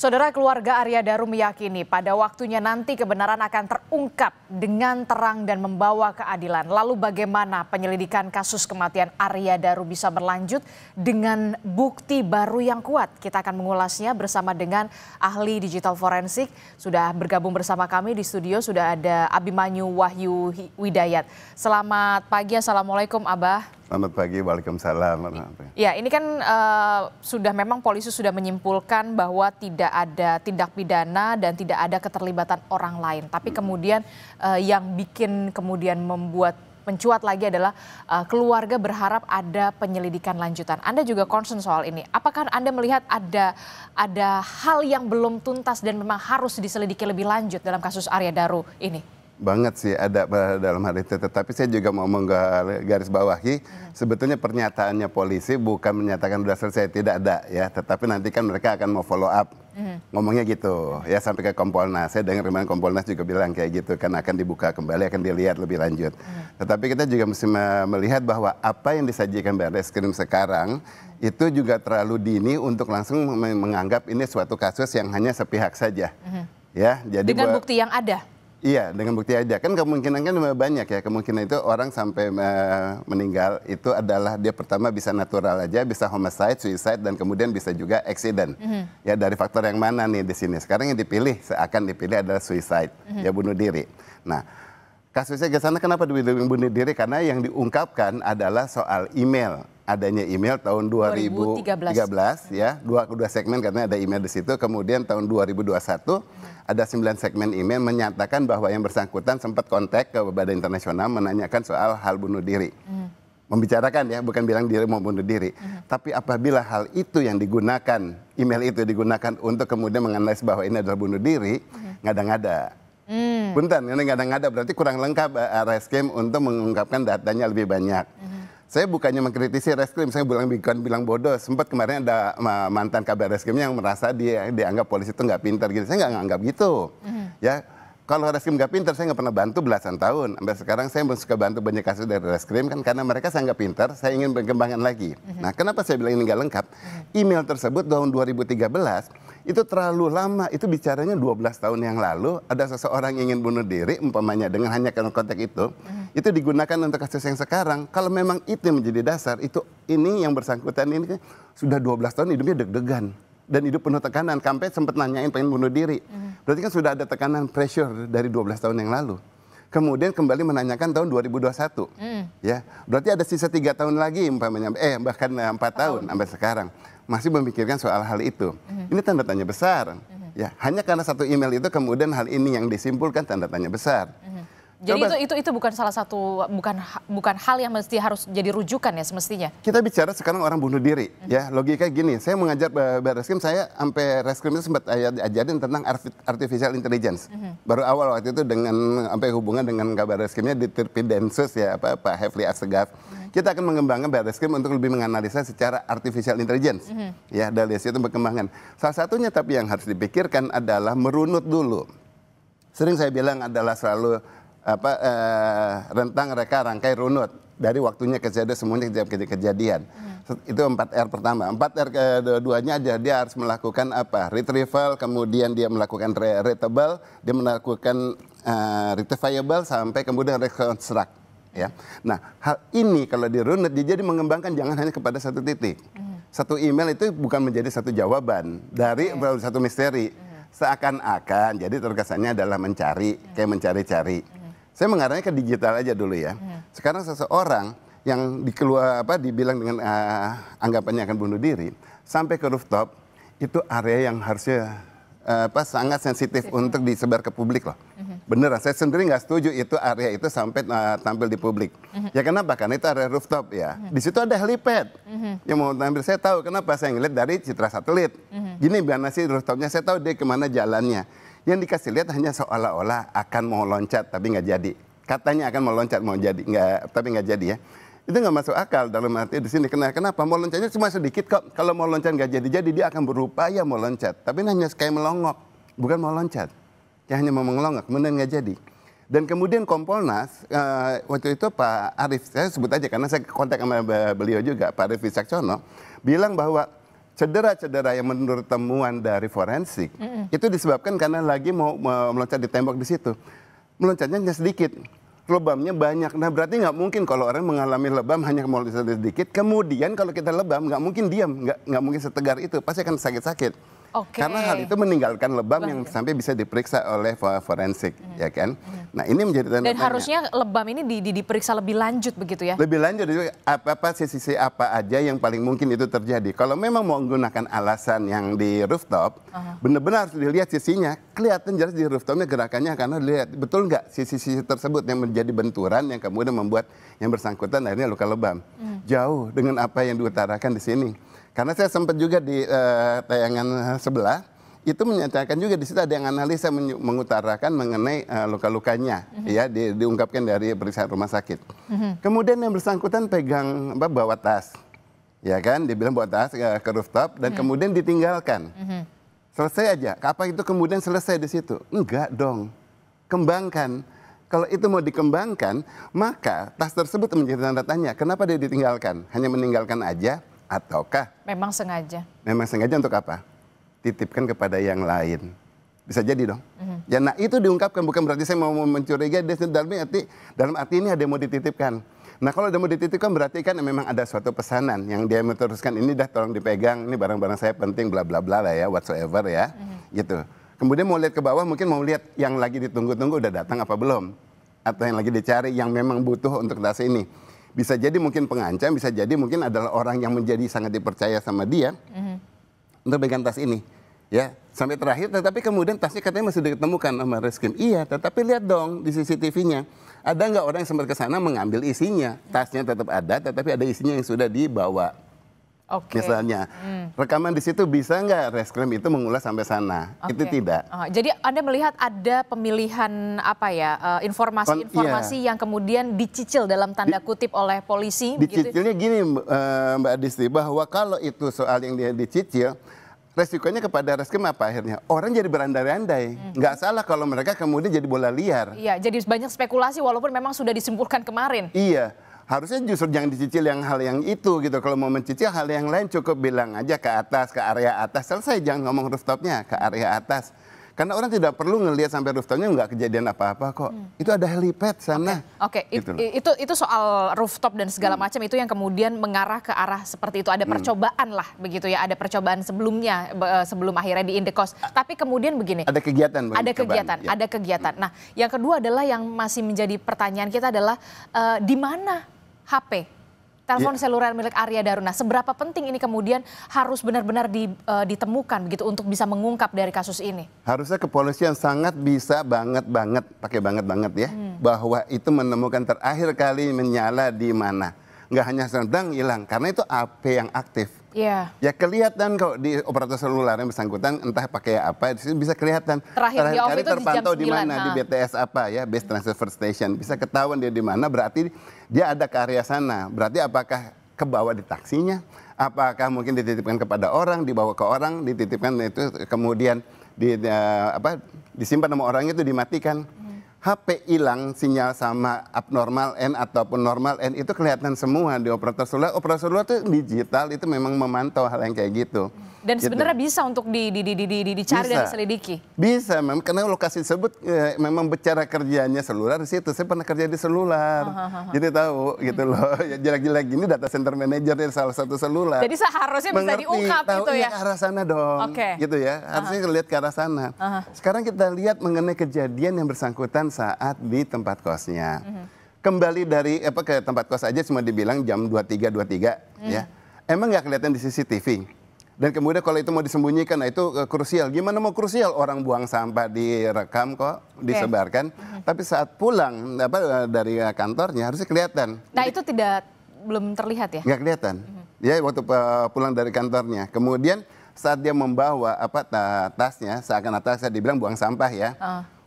Saudara, keluarga Arya Daru meyakini pada waktunya nanti kebenaran akan terungkap dengan terang dan membawa keadilan. Lalu bagaimana penyelidikan kasus kematian Arya Daru bisa berlanjut dengan bukti baru yang kuat? Kita akan mengulasnya bersama dengan ahli digital forensik. Sudah bergabung bersama kami di studio, sudah ada Abimanyu Wahyu Widayat. Selamat pagi, Assalamualaikum Abah. Selamat pagi, waalaikumsalam. Ya, ini kan memang polisi sudah menyimpulkan bahwa tidak ada tindak pidana dan tidak ada keterlibatan orang lain. Tapi kemudian yang bikin kemudian membuat mencuat lagi adalah keluarga berharap ada penyelidikan lanjutan. Anda juga concern soal ini. Apakah Anda melihat ada hal yang belum tuntas dan memang harus diselidiki lebih lanjut dalam kasus Arya Daru ini? Banget sih ada dalam hal itu, tetapi saya juga mau menggaris bawahi sebetulnya pernyataannya polisi bukan menyatakan sudah selesai, tidak ada ya, tetapi nanti kan mereka akan mau follow up ngomongnya gitu ya sampai ke Kompolnas. Saya dengar kemarin Kompolnas juga bilang kayak gitu kan, akan dibuka kembali, akan dilihat lebih lanjut. Tetapi kita juga mesti melihat bahwa apa yang disajikan Barreskrim sekarang itu juga terlalu dini untuk langsung menganggap ini suatu kasus yang hanya sepihak saja ya. Jadi dengan bukti yang ada. Iya, dengan bukti aja. Kan kemungkinan kan banyak ya. Kemungkinan itu orang sampai meninggal itu adalah dia pertama bisa natural aja, bisa homicide, suicide, dan kemudian bisa juga accident. Ya, dari faktor yang mana nih di sini? Sekarang yang dipilih, seakan dipilih adalah suicide, ya bunuh diri. Nah, kasusnya ke sana kenapa bunuh diri? Karena yang diungkapkan adalah soal email. Adanya email tahun 2013 ya, dua segmen karena ada email di situ. Kemudian tahun 2021 ada 9 segmen email menyatakan bahwa yang bersangkutan sempat kontak ke Badan Internasional menanyakan soal hal bunuh diri. Membicarakan ya, bukan bilang diri mau bunuh diri. Tapi apabila hal itu yang digunakan, email itu digunakan untuk kemudian menganalisis bahwa ini adalah bunuh diri, ngada-ngada. Punten, ini ngada-ngada berarti kurang lengkap Reskrim untuk mengungkapkan datanya lebih banyak. Saya bukannya mengkritisi Reskrim, saya bilang bodoh. Sempat kemarin ada mantan kabar Reskrimnya yang merasa dia dianggap polisi itu nggak pintar gitu. Saya nggak nganggap gitu. Ya, kalau Reskrim nggak pintar, saya nggak pernah bantu belasan tahun. Sampai sekarang saya suka bantu banyak kasus dari Reskrim kan karena mereka saya nggak pintar, saya ingin berkembangkan lagi. Nah, kenapa saya bilang ini nggak lengkap? Email tersebut tahun 2013 itu terlalu lama, itu bicaranya 12 tahun yang lalu ada seseorang yang ingin bunuh diri umpamanya dengan hanya konteks itu digunakan untuk kasus yang sekarang. Kalau memang itu menjadi dasar, itu ini yang bersangkutan ini kan sudah 12 tahun hidupnya deg-degan dan hidup penuh tekanan, sampai sempat nanyain pengen bunuh diri. Berarti kan sudah ada tekanan pressure dari 12 tahun yang lalu. Kemudian kembali menanyakan tahun 2021. Ya, berarti ada sisa 3 tahun lagi umpamanya, bahkan 4 tahun sampai sekarang masih memikirkan soal hal itu. Ini tanda tanya besar. Ya, hanya karena satu email itu kemudian hal ini yang disimpulkan tanda tanya besar. Jadi itu bukan salah satu bukan hal yang mesti harus jadi rujukan ya semestinya. Kita bicara sekarang orang bunuh diri ya, logika gini. Saya mengajar Barreskrim, saya sampai Reskrim itu sempat ajarin tentang artificial intelligence. Baru awal waktu itu dengan sampai hubungan dengan kabar Reskrimnya di Tirpidensus ya, Pak Hefli Assegaf. Kita akan mengembangkan Barreskrim untuk lebih menganalisa secara artificial intelligence. Ya, dari situ perkembangan. Salah satunya tapi yang harus dipikirkan adalah merunut dulu. Sering saya bilang adalah selalu rentang reka rangkai runut dari waktunya kejadian semuanya kejadian. Itu 4R pertama. 4R keduanya dia harus melakukan retrieval, kemudian dia melakukan readable, dia melakukan retrievable sampai kemudian reconstruct ya. Nah, hal ini kalau dirunut dia jadi mengembangkan jangan hanya kepada satu titik. Satu email itu bukan menjadi satu jawaban dari satu misteri. Seakan-akan jadi terkesannya adalah mencari, kayak mencari-cari. Saya mengarahnya ke digital aja dulu ya. Sekarang seseorang yang dibilang dengan anggapannya akan bunuh diri, sampai ke rooftop, itu area yang harusnya sangat sensitif untuk disebar ke publik loh. Beneran, saya sendiri nggak setuju itu area itu sampai tampil di publik. Ya kenapa? Karena itu area rooftop ya. Di situ ada helipad. Yang mau tampil, saya tahu kenapa saya ngeliat dari citra satelit. Gini mana sih rooftopnya, saya tahu dia kemana jalannya. Yang dikasih lihat hanya seolah-olah akan mau loncat tapi nggak jadi. Katanya akan mau loncat mau jadi, tapi nggak jadi ya. Itu nggak masuk akal dalam arti di sini. Kenapa? Mau loncatnya cuma sedikit kok. Kalau mau loncat nggak jadi dia akan berupaya mau loncat. Tapi hanya kayak melongok, bukan mau loncat. Dia hanya mau melongok, kemudian nggak jadi. Dan kemudian Kompolnas, waktu itu Pak Arief, saya sebut aja karena saya kontak sama beliau juga, Pak Arief Wicaksono, bilang bahwa cedera-cedera yang menurut temuan dari forensik itu disebabkan karena lagi mau meloncat di tembok di situ. Meloncatnya hanya sedikit, lebamnya banyak. Nah berarti nggak mungkin kalau orang mengalami lebam hanya meloncat sedikit, kemudian kalau kita lebam nggak mungkin diam, nggak mungkin setegar itu, pasti akan sakit-sakit. Karena hal itu meninggalkan lebam yang sampai bisa diperiksa oleh forensik, ya kan? Nah ini menjadi tanda Dan tanya. harusnya lebam ini diperiksa lebih lanjut begitu ya? Lebih lanjut, apa sisi apa aja yang paling mungkin itu terjadi. Kalau memang mau menggunakan alasan yang di rooftop, benar-benar harus dilihat sisinya. Kelihatan jelas di rooftopnya gerakannya karena dilihat betul nggak sisi-sisi tersebut yang menjadi benturan yang kemudian membuat yang bersangkutan akhirnya luka lebam. Jauh dengan apa yang diutarakan di sini. Karena saya sempat juga di tayangan sebelah, itu menyatakan juga di situ ada yang analisa mengutarakan mengenai luka-lukanya, ya diungkapkan dari periksaan rumah sakit. Kemudian yang bersangkutan pegang bawa tas, ya kan, dibilang bawa tas ke rooftop dan kemudian ditinggalkan. Selesai aja, apa itu kemudian selesai di situ? Enggak dong, kembangkan. Kalau itu mau dikembangkan, maka tas tersebut menjadi tanda tanya, kenapa dia ditinggalkan? Hanya meninggalkan aja? Ataukah memang sengaja? Memang sengaja untuk apa? Titipkan kepada yang lain. Bisa jadi dong. Ya, nah itu diungkapkan, bukan berarti saya mau mencurigai, dalam arti ini ada yang mau dititipkan. Nah kalau ada mau dititipkan berarti kan memang ada suatu pesanan yang dia meneruskan, ini dah tolong dipegang, ini barang-barang saya penting, bla bla bla lah ya, whatsoever ya, gitu. Kemudian mau lihat ke bawah, mungkin mau lihat yang lagi ditunggu-tunggu udah datang apa belum, atau yang lagi dicari yang memang butuh untuk tas ini. Bisa jadi mungkin pengancam, bisa jadi mungkin adalah orang yang menjadi sangat dipercaya sama dia untuk pegang tas ini. Ya, sampai terakhir, tetapi kemudian tasnya katanya masih ditemukan sama reskrim. Iya, tetapi lihat dong di CCTV-nya. Ada nggak orang yang sempat ke sana mengambil isinya? Tasnya tetap ada, tetapi ada isinya yang sudah dibawa. Misalnya, rekaman di situ bisa nggak reskrim itu mengulas sampai sana? Itu tidak. Jadi Anda melihat ada pemilihan apa ya, informasi-informasi yang kemudian dicicil dalam tanda kutip oleh polisi? Dicicilnya gini Mbak Adisti, bahwa kalau itu soal yang dia dicicil, resikonya kepada reskrim apa akhirnya? Orang jadi berandai-andai. Nggak salah kalau mereka kemudian jadi bola liar. Iya, jadi banyak spekulasi walaupun memang sudah disimpulkan kemarin. Iya. Harusnya justru jangan dicicil yang hal yang itu gitu. Kalau mau mencicil hal yang lain cukup bilang aja ke atas, ke area atas. Selesai, jangan ngomong rooftopnya, ke area atas. Karena orang tidak perlu ngelihat sampai rooftopnya nggak kejadian apa-apa kok. Itu ada helipad sana. Gitu itu soal rooftop dan segala macam itu yang kemudian mengarah ke arah seperti itu. Ada percobaan lah begitu ya. Ada percobaan sebelumnya sebelum akhirnya di indekos. Tapi kemudian begini. Ada kegiatan. Ada kegiatan. Nah, yang kedua adalah yang masih menjadi pertanyaan kita adalah di mana HP, telepon seluler milik Arya Daruna, seberapa penting ini kemudian harus benar-benar ditemukan begitu untuk bisa mengungkap dari kasus ini? Harusnya kepolisian sangat bisa banget, pakai banget ya, bahwa itu menemukan terakhir kali menyala di mana. Nggak hanya sedang hilang, karena itu AP yang aktif. Ya kelihatan kok di operator seluler yang bersangkutan, entah pakai apa, bisa kelihatan. Terakhir kali terpantau di mana, di BTS apa ya, Base Transfer Station, bisa ketahuan dia di mana. Berarti dia ada ke area sana. Berarti apakah kebawa di taksinya? Apakah mungkin dititipkan kepada orang, dibawa ke orang, dititipkan itu kemudian disimpan sama orang itu dimatikan. HP hilang, sinyal sama abnormal N ataupun normal N itu kelihatan semua di operator seluler. Operator seluler itu digital, itu memang memantau hal yang kayak gitu. Dan sebenarnya bisa untuk dicari dan diselidiki? Bisa, memang karena lokasi tersebut memang bicara kerjanya seluler di situ. Saya pernah kerja di seluler, jadi tahu gitu loh. Jelek-jelek gini data center manager dari salah satu seluler. Jadi seharusnya bisa diungkap gitu ya? Ke arah sana dong, gitu ya. Harusnya lihat ke arah sana. Sekarang kita lihat mengenai kejadian yang bersangkutan saat di tempat kosnya. Kembali dari ke tempat kos aja cuma dibilang jam 23.23 ya. Emang nggak kelihatan di CCTV. Dan kemudian kalau itu mau disembunyikan, nah itu krusial. Gimana mau krusial? Orang buang sampah direkam kok, disebarkan. Tapi saat pulang dari kantornya harusnya kelihatan. Nah itu belum terlihat ya? Nggak kelihatan. Ya waktu pulang dari kantornya. Kemudian saat dia membawa tasnya, seakan-akan saya dibilang buang sampah ya.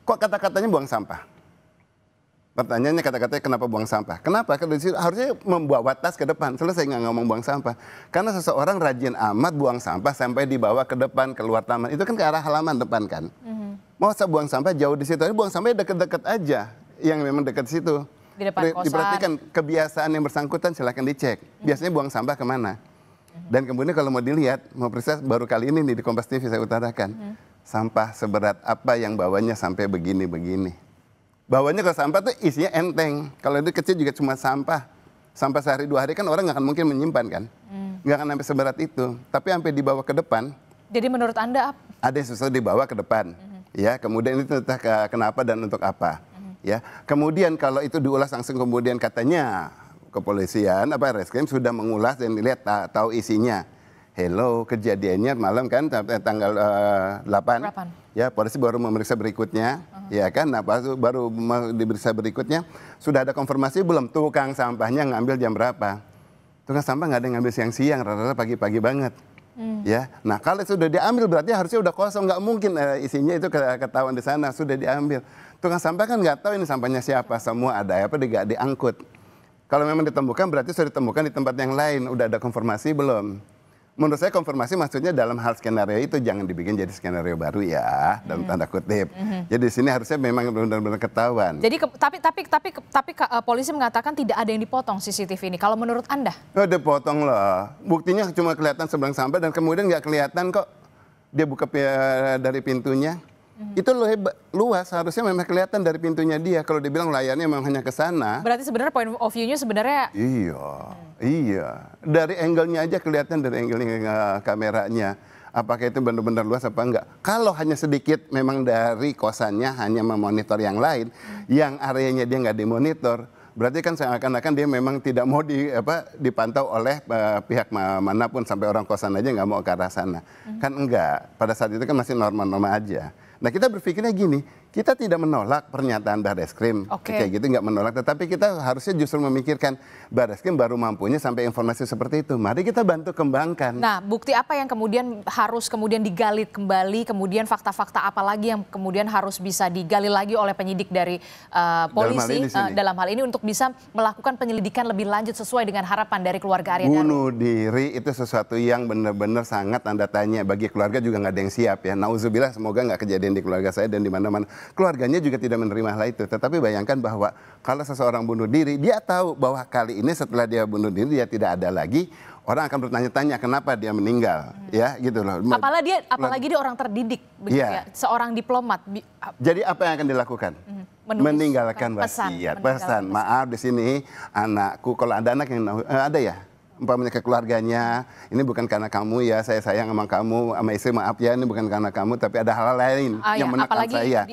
Kok kata-katanya buang sampah? Pertanyaannya kata-katanya kenapa buang sampah? Kenapa? Karena harusnya membawa tas ke depan. Selesai nggak ngomong buang sampah. Karena seseorang rajin amat buang sampah sampai dibawa ke depan, keluar taman. Itu kan ke arah halaman depan kan. Mau saya buang sampah jauh di situ. Buang sampah deket-deket aja. Yang memang dekat situ. Di depan kosan. Diperhatikan kebiasaan yang bersangkutan silahkan dicek. Biasanya buang sampah kemana? Dan kemudian kalau mau dilihat, mau periksa baru kali ini nih di Kompas TV saya utarakan. Sampah seberat apa yang bawanya sampai begini-begini. Bawanya kalau sampah tuh isinya enteng. Kalau itu kecil juga cuma sampah. Sampah sehari 2 hari kan orang nggak akan mungkin menyimpan kan. Nggak akan sampai seberat itu. Tapi sampai dibawa ke depan. Jadi menurut Anda ada yang susah dibawa ke depan. Ya, kemudian itu entah kenapa dan untuk apa. Ya, kemudian kalau itu diulas langsung kemudian katanya kepolisian reskrim sudah mengulas dan dilihat tahu isinya. Hello, kejadiannya malam kan tanggal 8. Ya, polisi baru memeriksa berikutnya, ya kan? Nah, baru diperiksa berikutnya sudah ada konfirmasi belum tukang sampahnya ngambil jam berapa? Tukang sampah nggak ada yang ngambil siang-siang, rata-rata pagi-pagi banget. Ya, nah kalau sudah diambil berarti harusnya udah kosong, nggak mungkin isinya itu ketahuan di sana sudah diambil. Tukang sampah kan nggak tahu ini sampahnya siapa, semua ada apa diangkut. Kalau memang ditemukan berarti sudah ditemukan di tempat yang lain, udah ada konfirmasi belum? Menurut saya konfirmasi maksudnya dalam hal skenario itu jangan dibikin jadi skenario baru ya, dalam tanda kutip. Jadi di sini harusnya memang benar-benar ketahuan. Jadi tapi polisi mengatakan tidak ada yang dipotong CCTV ini. Kalau menurut Anda? Oh, dipotong lah. Buktinya cuma kelihatan seberang sampah dan kemudian nggak kelihatan kok dia buka dari pintunya. Itu luas, harusnya memang kelihatan dari pintunya dia. Kalau dibilang layarnya memang hanya ke sana. Berarti sebenarnya point of view-nya sebenarnya... Iya. Dari angle-nya aja kelihatan, dari angle kameranya. Apakah itu benar-benar luas apa enggak? Kalau hanya sedikit memang dari kosannya hanya memonitor yang lain, yang areanya dia nggak dimonitor, berarti kan seakan-akan dia memang tidak mau dipantau oleh pihak manapun, sampai orang kosan aja nggak mau ke arah sana. Kan enggak, pada saat itu kan masih normal-normal aja. Nah, kita berpikirnya gini, kita tidak menolak pernyataan Barreskrim, kayak gitu nggak menolak, tetapi kita harusnya justru memikirkan Barreskrim baru mampunya sampai informasi seperti itu. Mari kita bantu kembangkan. Nah, bukti apa yang harus digali kembali, kemudian fakta-fakta apa lagi yang kemudian harus bisa digali lagi oleh penyidik dari polisi dalam hal ini untuk bisa melakukan penyelidikan lebih lanjut sesuai dengan harapan dari keluarga Arya Danu. Bunuh diri itu sesuatu yang benar-benar sangat tanda tanya, bagi keluarga juga nggak ada yang siap ya. Nauzubillah, semoga nggak kejadian di keluarga saya dan di mana-mana. Keluarganya juga tidak menerima hal itu. Tetapi bayangkan bahwa kalau seseorang bunuh diri, dia tahu bahwa kali ini setelah dia bunuh diri dia tidak ada lagi, orang akan bertanya-tanya kenapa dia meninggal, ya gitu loh. Apalagi dia orang terdidik, begitu ya, seorang diplomat. Jadi apa yang akan dilakukan? Meninggalkan wasiat, pesan. Maaf di sini anakku, kalau ada anak yang ada ya, umpamanya ke keluarganya, ini bukan karena kamu ya, saya sayang sama kamu, sama istri maaf ya, ini bukan karena kamu, tapi ada hal lain yang menekan saya,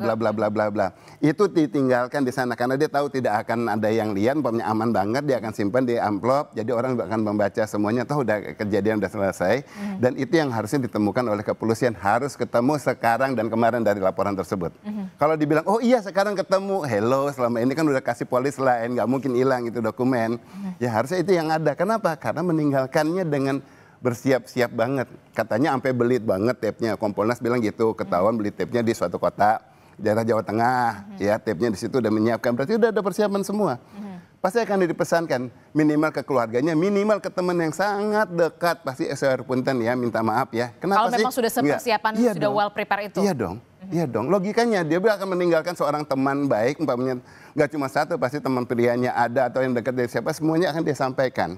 bla bla bla bla bla. Itu ditinggalkan di sana karena dia tahu tidak akan ada yang lihat, umpamanya aman banget, dia akan simpan di amplop, jadi orang akan membaca semuanya, tahu udah kejadian udah selesai, dan itu yang harusnya ditemukan oleh kepolisian, harus ketemu sekarang dan kemarin dari laporan tersebut. Kalau dibilang, oh iya sekarang ketemu, hello, selama ini kan udah kasih polis lain, nggak mungkin hilang itu dokumen, ya harusnya itu yang ada. Kenapa? Karena meninggalkannya dengan bersiap-siap banget. Katanya sampai belit banget tape-nya. Kompolnas bilang gitu, ketahuan beli tape-nya di suatu kota, daerah Jawa Tengah, ya tape-nya di situ udah menyiapkan. Berarti udah ada persiapan semua. Pasti akan dipesankan minimal ke keluarganya, minimal ke teman yang sangat dekat. Pasti punten ya, minta maaf ya. Kenapa kalau memang sudah persiapan, sudah well prepare itu? Iya dong. Iya dong, logikanya dia akan meninggalkan seorang teman baik, umpamanya nggak cuma satu, pasti teman pilihannya ada atau yang dekat dari siapa, semuanya akan dia sampaikan.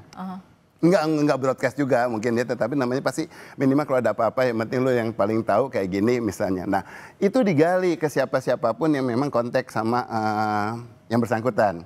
Nggak broadcast juga mungkin ya, tetapi namanya pasti minimal kalau ada apa-apa yang penting lo yang paling tahu kayak gini misalnya. Nah itu digali ke siapapun yang memang kontak sama yang bersangkutan.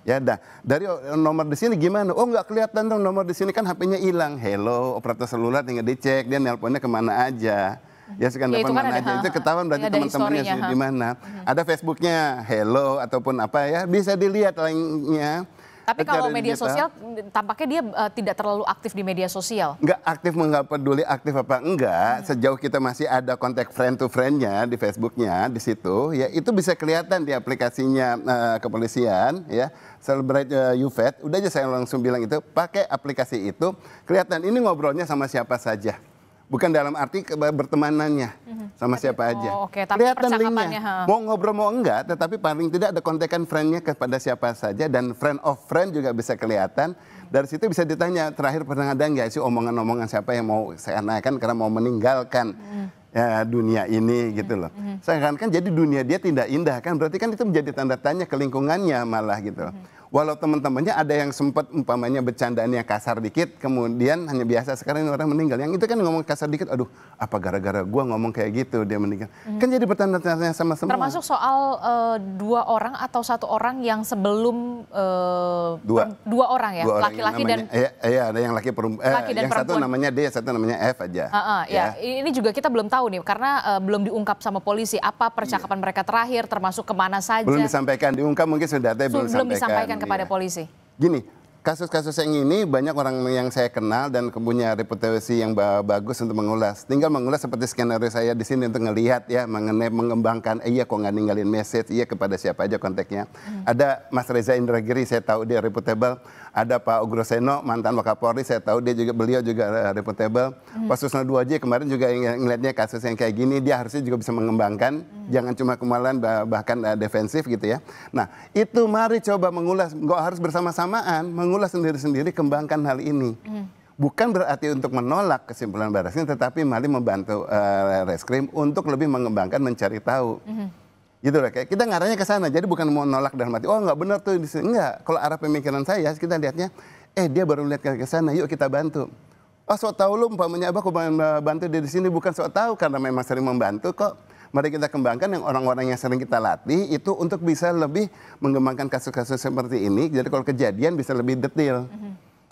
Ya, dari nomor di sini gimana? Oh nggak kelihatan dong nomor di sini kan HP-nya hilang. Hello, operator seluler tinggal dicek dia nelponnya kemana aja. Ya sekarang ya, mana aja itu ketahuan berarti teman-temannya di mana. Ada Facebooknya, hello ataupun apa ya bisa dilihat linknya. Tapi kalau media sosial tampaknya dia tidak terlalu aktif di media sosial. Nggak aktif, nggak peduli aktif apa enggak. Sejauh kita masih ada kontak friend to friend-nya di Facebooknya di situ, ya itu bisa kelihatan di aplikasinya kepolisian, ya. Celebrate UVET, udah aja saya langsung bilang itu pakai aplikasi itu kelihatan ini ngobrolnya sama siapa saja. Bukan dalam arti bertemanannya sama siapa aja. Kelihatan linknya. Mau ngobrol mau enggak, tetapi paling tidak ada kontekan friend-nya kepada siapa saja. Dan friend of friend juga bisa kelihatan. Dari situ bisa ditanya, terakhir pernah ada nggak sih omongan-omongan siapa yang mau saya naikkan karena mau meninggalkan dunia ini gitu loh. Seakan-akan jadi dunia dia tidak indah kan. Berarti kan itu menjadi tanda tanya ke lingkungannya malah gitu loh. Walau teman-temannya ada yang sempat umpamanya bercandaannya kasar dikit, kemudian hanya biasa, sekarang ini orang meninggal. Yang itu kan ngomong kasar dikit, aduh apa gara-gara gua ngomong kayak gitu dia meninggal. Kan jadi bertanda-tanda sama semua. Termasuk soal 2 orang atau 1 orang yang sebelum dua orang ya, laki-laki dan iya ada yang laki perempuan. Yang perempuan. Satu namanya D, satu namanya F aja. Ya. Ini juga kita belum tahu nih karena belum diungkap sama polisi apa percakapan mereka terakhir, termasuk kemana saja. Belum disampaikan, diungkap mungkin sudah, tapi belum disampaikan kepada polisi. Gini, kasus-kasus yang ini banyak orang yang saya kenal dan punya reputasi yang bagus untuk mengulas. Tinggal mengulas seperti skenario saya di sini untuk ngelihat ya mengenai mengembangkan iya kok nggak ninggalin message, iya kepada siapa aja kontaknya. Ada Mas Reza Indragiri, saya tahu dia reputable. Ada Pak Ugroseno, mantan Wakapolri, saya tahu beliau juga reputable. Pak Susno Duaji kemarin juga ngelihatnya kasus yang kayak gini, dia harusnya juga bisa mengembangkan, jangan cuma kemalan bahkan defensif gitu ya. Nah itu mari coba mengulas, nggak harus bersama-samaan, mengulas sendiri-sendiri, kembangkan hal ini. Bukan berarti untuk menolak kesimpulan Barreskrim, tetapi mari membantu Reskrim untuk lebih mengembangkan, mencari tahu. Gitu loh, kayak kita ngarahnya ke sana. Jadi bukan mau nolak dalam arti, oh nggak benar tuh di sini. Enggak, kalau arah pemikiran saya kita lihatnya, dia baru lihat ke sana, yuk kita bantu. Oh sok tahu lu umpamanya aku bantu dia di sini, bukan sok tahu karena memang sering membantu kok. Mari kita kembangkan yang orang-orang yang sering kita latih itu untuk bisa lebih mengembangkan kasus-kasus seperti ini. Jadi kalau kejadian bisa lebih detail.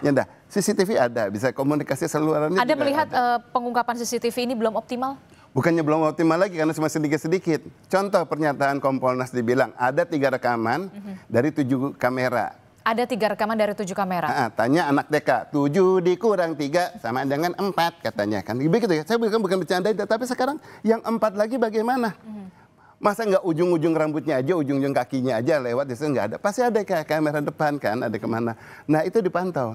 Ya dah, CCTV ada, bisa komunikasi seluruhnya. Ada melihat pengungkapan CCTV ini belum optimal? Bukannya belum optimal lagi karena cuma sedikit-sedikit. Contoh pernyataan Kompolnas dibilang ada 3 rekaman dari 7 kamera. Ada 3 rekaman dari 7 kamera. Tanya anak TK, 7 dikurang 3 sama dengan 4 katanya kan. Begitu ya. Saya bukan bercanda, tapi sekarang yang 4 lagi bagaimana? Masa nggak ujung-ujung rambutnya aja, ujung-ujung kakinya aja lewat di situ nggak ada. Pasti ada kamera depan kan, ada kemana. Nah itu dipantau.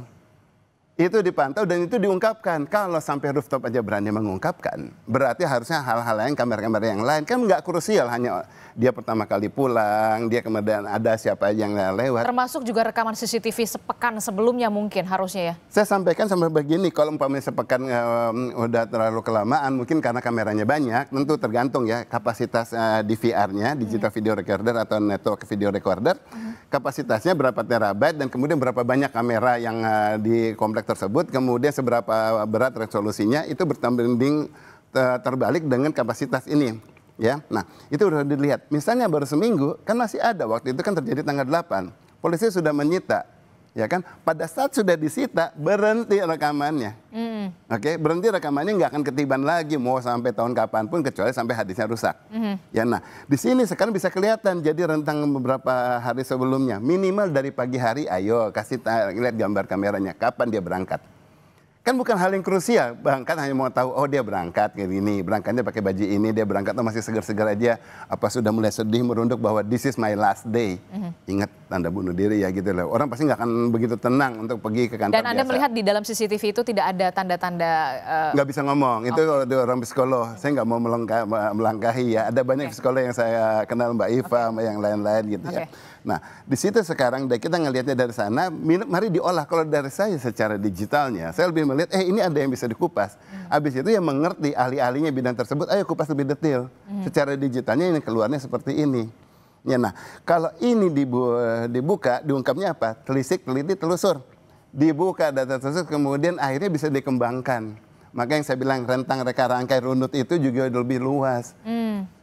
Itu dipantau dan itu diungkapkan. Kalau sampai rooftop aja berani mengungkapkan, berarti harusnya hal-hal lain, kamera-kamera yang lain kan nggak krusial, hanya dia pertama kali pulang, dia kemudian ada siapa yang lewat. Termasuk juga rekaman CCTV sepekan sebelumnya mungkin harusnya ya. Saya sampaikan sampai begini, kalau umpamanya sepekan udah terlalu kelamaan, mungkin karena kameranya banyak, tentu tergantung ya kapasitas DVR-nya, digital video recorder atau network video recorder, kapasitasnya berapa terabyte dan kemudian berapa banyak kamera yang di kompleks tersebut, kemudian seberapa berat resolusinya, itu berbanding terbalik dengan kapasitas ini. Ya, nah itu sudah dilihat. Misalnya baru seminggu, kan masih ada, waktu itu kan terjadi tanggal 8. Polisi sudah menyita, ya kan? Pada saat sudah disita, berhenti rekamannya. Oke, berhenti rekamannya nggak akan ketiban lagi, mau sampai tahun kapanpun, kecuali sampai hadisnya rusak. Ya, nah di sini sekarang bisa kelihatan, jadi rentang beberapa hari sebelumnya, minimal dari pagi hari, ayo kasih lihat gambar kameranya, kapan dia berangkat. Kan bukan hal yang krusial, berangkat hanya mau tahu, oh dia berangkat kayak gini, berangkatnya pakai baju ini, dia berangkat oh masih segar-segar aja, apa sudah mulai sedih merunduk bahwa this is my last day. Ingat tanda bunuh diri ya gitu loh. Orang pasti nggak akan begitu tenang untuk pergi ke kantor. Dan Anda melihat di dalam CCTV itu tidak ada tanda-tanda nggak bisa ngomong, itu orang psikolog, saya nggak mau melangkahi ya. Ada banyak psikolog yang saya kenal, Mbak Iva, yang lain-lain gitu ya. Nah, di situ sekarang kita ngelihatnya dari sana, mari diolah. Kalau dari saya secara digitalnya, saya lebih melihat, ini ada yang bisa dikupas. Habis itu yang mengerti ahli-ahlinya bidang tersebut, ayo kupas lebih detail. Secara digitalnya ini keluarnya seperti ini. Ya, nah, kalau ini dibuka, diungkapnya apa? Telisik, teliti, telusur. Dibuka data tersebut, kemudian akhirnya bisa dikembangkan. Maka yang saya bilang rentang reka rangkai runut itu juga lebih luas.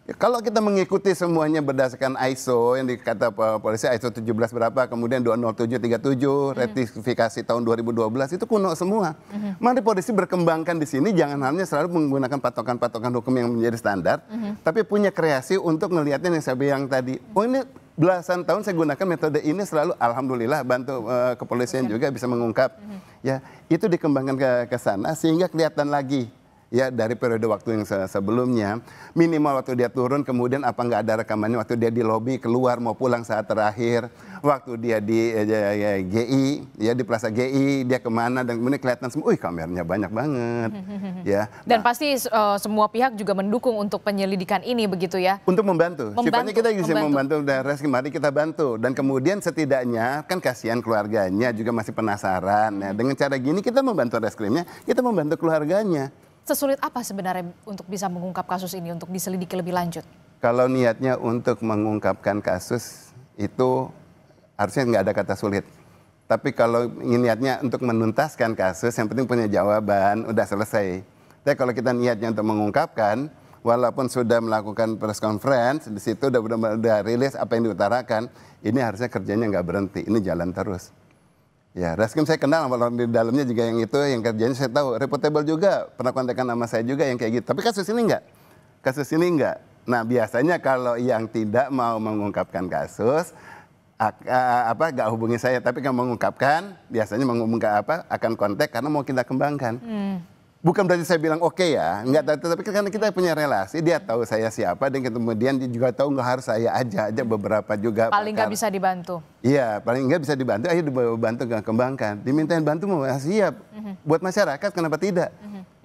Ya, kalau kita mengikuti semuanya berdasarkan ISO yang dikata polisi ISO 17 berapa, kemudian 20737, ratifikasi tahun 2012 itu kuno semua. Mari polisi berkembangkan di sini, jangan hanya selalu menggunakan patokan-patokan hukum yang menjadi standar, tapi punya kreasi untuk melihatnya yang saya bilang tadi. Oh ini belasan tahun saya gunakan metode ini selalu, alhamdulillah bantu kepolisian juga bisa mengungkap. Ya, itu dikembangkan ke sana sehingga kelihatan lagi. Ya dari periode waktu yang sebelumnya, minimal waktu dia turun, kemudian apa nggak ada rekamannya waktu dia di lobi, keluar mau pulang saat terakhir, waktu dia di GI, ya di Plaza GI, dia kemana, dan kemudian kelihatan semua, kameranya banyak banget. Ya. Dan pasti semua pihak juga mendukung untuk penyelidikan ini begitu ya? Untuk membantu. Sifatnya kita bisa membantu, dan mari kita bantu. Dan kemudian setidaknya, kan kasihan keluarganya juga masih penasaran. Ya. Dengan cara gini kita membantu Reskrimnya, kita membantu keluarganya. Sesulit apa sebenarnya untuk bisa mengungkap kasus ini, untuk diselidiki lebih lanjut? Kalau niatnya untuk mengungkapkan kasus itu harusnya nggak ada kata sulit. Tapi kalau niatnya untuk menuntaskan kasus, yang penting punya jawaban, udah selesai. Tapi kalau kita niatnya untuk mengungkapkan, walaupun sudah melakukan press conference, di situ udah rilis apa yang diutarakan, ini harusnya kerjanya nggak berhenti, ini jalan terus. Ya, Raskim saya kenal, kalau di dalamnya juga yang itu, yang kerjanya saya tahu, reputable juga, pernah kontekan nama saya juga yang kayak gitu. Tapi kasus ini enggak. Kasus ini enggak. Nah, biasanya kalau yang tidak mau mengungkapkan kasus, gak hubungi saya, tapi kalau mengungkapkan, biasanya mengumumkan akan kontak karena mau kita kembangkan. Bukan berarti saya bilang oke ya, enggak, tapi karena kita punya relasi, dia tahu saya siapa, dan kemudian dia juga tahu nggak harus saya aja beberapa juga. Paling nggak bisa dibantu. Iya, paling nggak bisa dibantu, ayo dibantu kembangkan. Dimintain bantu mau siap. Buat masyarakat kenapa tidak?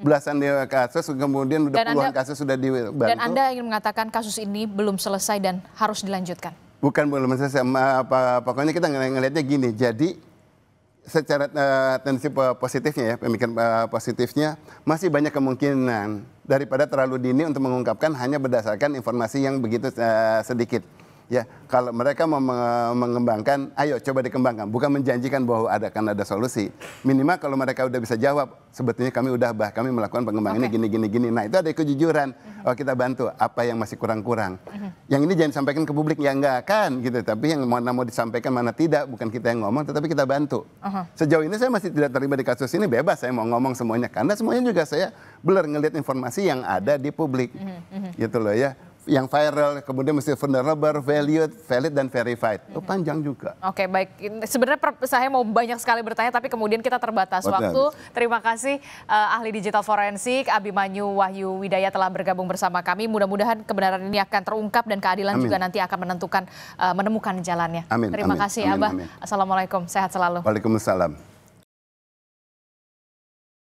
Belasan kasus, kemudian udah puluhan kasus sudah dibantu. Dan Anda ingin mengatakan kasus ini belum selesai dan harus dilanjutkan? Bukan belum selesai, pokoknya kita ngelihatnya gini, jadi secara tendensi positifnya ya, pemikiran positifnya, masih banyak kemungkinan daripada terlalu dini untuk mengungkapkan hanya berdasarkan informasi yang begitu sedikit. Ya, kalau mereka mau mengembangkan, ayo coba dikembangkan. Bukan menjanjikan bahwa akan ada solusi. Minimal kalau mereka udah bisa jawab, sebetulnya kami kami melakukan pengembangan ini gini. Nah, itu ada kejujuran. Oh, kita bantu. Apa yang masih kurang-kurang. Yang ini jangan disampaikan ke publik, ya enggak kan gitu. Tapi yang mana mau disampaikan, mana tidak, bukan kita yang ngomong, tetapi kita bantu. Sejauh ini saya masih tidak terlibat di kasus ini, bebas saya mau ngomong semuanya. Karena semuanya juga saya blur ngelihat informasi yang ada di publik. Gitu loh ya. Yang viral, kemudian mesti vulnerable, valued, valid, dan verified. Oh, panjang juga. Oke, baik. Sebenarnya saya mau banyak sekali bertanya, tapi kemudian kita terbatas waktu. Terima kasih ahli digital forensik Abimanyu Wahyu Widaya telah bergabung bersama kami. Mudah-mudahan kebenaran ini akan terungkap dan keadilan juga nanti akan menemukan jalannya. Terima kasih, Abah. Assalamualaikum, sehat selalu. Waalaikumsalam.